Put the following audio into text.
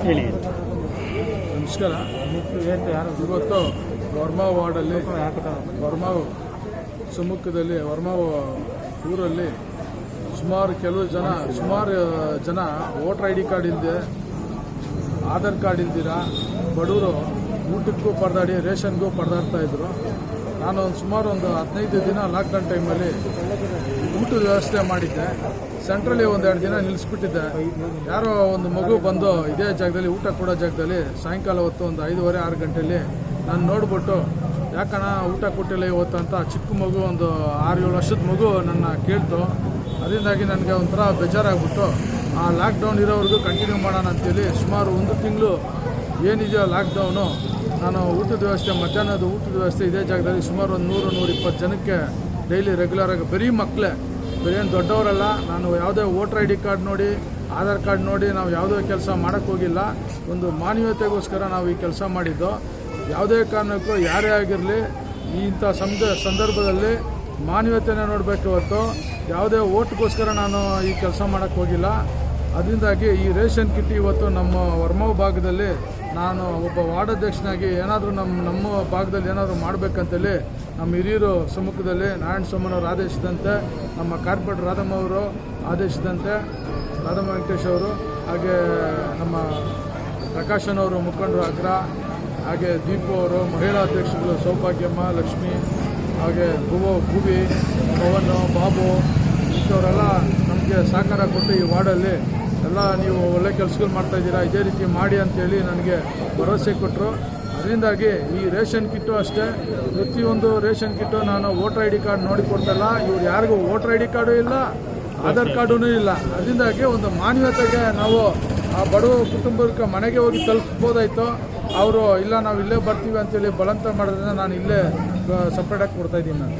ಹೇಳಿ. ನಮಸ್ಕಾರ. ಇವತ್ತು ವರ್ಮಾ ವಾರ್ಡಲ್ಲಿ ವರ್ಮಾ ಸಮ್ಮುಖದಲ್ಲಿ ವರ್ಮಾ ಊರಲ್ಲಿ ಸುಮಾರು ಜನ ವೋಟರ್ ಐ ಡಿ ಕಾರ್ಡ್ ಇಲ್ಲದೆ ಆಧಾರ್ ಕಾರ್ಡ್ ಇಲ್ದಿರ ಬಡವರು ಊಟಕ್ಕೂ ಪರದಾಡಿ ರೇಷನ್ಗೂ ಪರದಾಡ್ತಾ ಇದ್ರು. ನಾನು ಸುಮಾರು ಒಂದು 15 ದಿನ ಲಾಕ್ಡೌನ್ ಟೈಮಲ್ಲಿ ಊಟದ ವ್ಯವಸ್ಥೆ ಮಾಡಿದ್ದೆ. ಸೆಂಟ್ರಲ್ಲಿ 1-2 ದಿನ ನಿಲ್ಲಿಸ್ಬಿಟ್ಟಿದ್ದೆ. ಯಾರೋ ಒಂದು ಮಗು ಬಂದು ಇದೇ ಜಾಗದಲ್ಲಿ ಊಟ ಕೊಡೋ ಜಾಗದಲ್ಲಿ ಸಾಯಂಕಾಲ ಹೊತ್ತು ಒಂದು 5:30-6 ಗಂಟೆಯಲ್ಲಿ ನಾನು ನೋಡ್ಬಿಟ್ಟು ಯಾಕಣ್ಣ ಊಟ ಕೊಟ್ಟಿಲ್ಲ ಇವತ್ತು ಅಂತ ಚಿಕ್ಕ ಮಗು ಒಂದು 6-7 ವರ್ಷದ ಮಗು ನನ್ನ ಕೇಳ್ತು. ಅದರಿಂದಾಗಿ ನನಗೆ ಒಂಥರ ಬೇಜಾರಾಗ್ಬಿಟ್ಟು ಆ ಲಾಕ್ಡೌನ್ ಇರೋವರೆಗೂ ಕಂಟಿನ್ಯೂ ಮಾಡೋಣ ಅಂತೇಳಿ ಸುಮಾರು 1 ತಿಂಗಳು ಏನಿದೆಯೋ ಲಾಕ್ಡೌನು ನಾನು ಊಟದ ವ್ಯವಸ್ಥೆ ಮಧ್ಯಾಹ್ನದ ಊಟದ ವ್ಯವಸ್ಥೆ ಇದೇ ಜಾಗದಲ್ಲಿ ಸುಮಾರು ಒಂದು 100-120 ಜನಕ್ಕೆ ಡೈಲಿ ರೆಗ್ಯುಲರಾಗಿ ಬರೀ ಮಕ್ಕಳೇ, ಬರೀ ಏನು ದೊಡ್ಡವರಲ್ಲ. ನಾನು ಯಾವುದೇ ವೋಟರ್ ಐ ಡಿ ಕಾರ್ಡ್ ನೋಡಿ ಆಧಾರ್ ಕಾರ್ಡ್ ನೋಡಿ ನಾವು ಯಾವುದೇ ಕೆಲಸ ಮಾಡೋಕ್ಕೆ ಹೋಗಿಲ್ಲ. ಒಂದು ಮಾನವೀಯತೆಗೋಸ್ಕರ ನಾವು ಈ ಕೆಲಸ ಮಾಡಿದ್ದು. ಯಾವುದೇ ಕಾರಣಕ್ಕೂ ಯಾರೇ ಆಗಿರಲಿ ಇಂಥ ಸಂದರ್ಭದಲ್ಲಿ ಮಾನವೀಯತೆನ ನೋಡಬೇಕು ಹೊರತು ಯಾವುದೇ ಓಟ್ಗೋಸ್ಕರ ನಾನು ಈ ಕೆಲಸ ಮಾಡೋಕ್ಕೆ ಹೋಗಿಲ್ಲ. ಅದರಿಂದಾಗಿ ಈ ರೇಷನ್ ಕಿಟ್ ಇವತ್ತು ನಮ್ಮ ವರ್ಮಾ ಭಾಗದಲ್ಲಿ ನಾನು ಒಬ್ಬ ವಾರ್ಡಾಧ್ಯಕ್ಷನಾಗಿ ಏನಾದರೂ ನಮ್ಮ ಭಾಗದಲ್ಲಿ ಏನಾದರೂ ಮಾಡಬೇಕಂತೇಳಿ ನಮ್ಮ ಹಿರಿಯರು ಸಮ್ಮುಖದಲ್ಲಿ ನಾರಾಯಣ ಸ್ವಾಮಿನವರು ಆದೇಶದಂತೆ, ನಮ್ಮ ಕಾರ್ಪೊರೇಟರ್ ರಾಧಮ್ಮ ಅವರು ಆದೇಶದಂತೆ, ರಾಧಮ್ಮ ವೆಂಕಟೇಶ್ ಅವರು, ಹಾಗೆ ನಮ್ಮ ಪ್ರಕಾಶನವರು ಮುಖಂಡರು ಅಗ್ರ, ಹಾಗೆ ದೀಪು ಅವರು, ಮಹಿಳಾ ಅಧ್ಯಕ್ಷಗಳು ಸೌಭಾಗ್ಯಮ್ಮ, ಲಕ್ಷ್ಮಿ, ಹಾಗೆ ಭೂವಿ, ಪವನ್, ಬಾಬು ಇಂಥವರೆಲ್ಲ ನಮಗೆ ಸಹಕಾರ ಕೊಟ್ಟು ಈ ವಾರ್ಡಲ್ಲಿ ಎಲ್ಲ ನೀವು ಒಳ್ಳೆ ಕೆಲಸಗಳು ಮಾಡ್ತಾಯಿದ್ದೀರಾ, ಇದೇ ರೀತಿ ಮಾಡಿ ಅಂತೇಳಿ ನನಗೆ ಭರವಸೆ ಕೊಟ್ಟರು. ಅದರಿಂದಾಗಿ ಈ ರೇಷನ್ ಕಿಟ್ಟು ಅಷ್ಟೇ, ಪ್ರತಿಯೊಂದು ರೇಷನ್ ಕಿಟ್ಟು ನಾನು ವೋಟರ್ ಐ ಡಿ ಕಾರ್ಡ್ ನೋಡಿ ಕೊಡ್ತಲ್ಲ. ಇವ್ರು ಯಾರಿಗೂ ವೋಟರ್ ಐ ಡಿ ಕಾರ್ಡು ಇಲ್ಲ, ಆಧಾರ್ ಕಾರ್ಡೂ ಇಲ್ಲ. ಅದರಿಂದಾಗಿ ಒಂದು ಮಾನವೀಯತೆಗೆ ನಾವು ಆ ಬಡವ ಕುಟುಂಬಕ್ಕೆ ಮನೆಗೆ ಹೋಗಿ ತಲುಪಿಸ್ಬೋದಾಯಿತು. ಅವರು ಇಲ್ಲ ನಾವು ಇಲ್ಲೇ ಬರ್ತೀವಿ ಅಂತೇಳಿ ಬಲವಂತ ಮಾಡೋದ್ರಿಂದ ನಾನು ಇಲ್ಲೇ ಸಪ್ರೇಟಾಗಿ ಕೊಡ್ತಾಯಿದ್ದೀನಿ ನಾನು.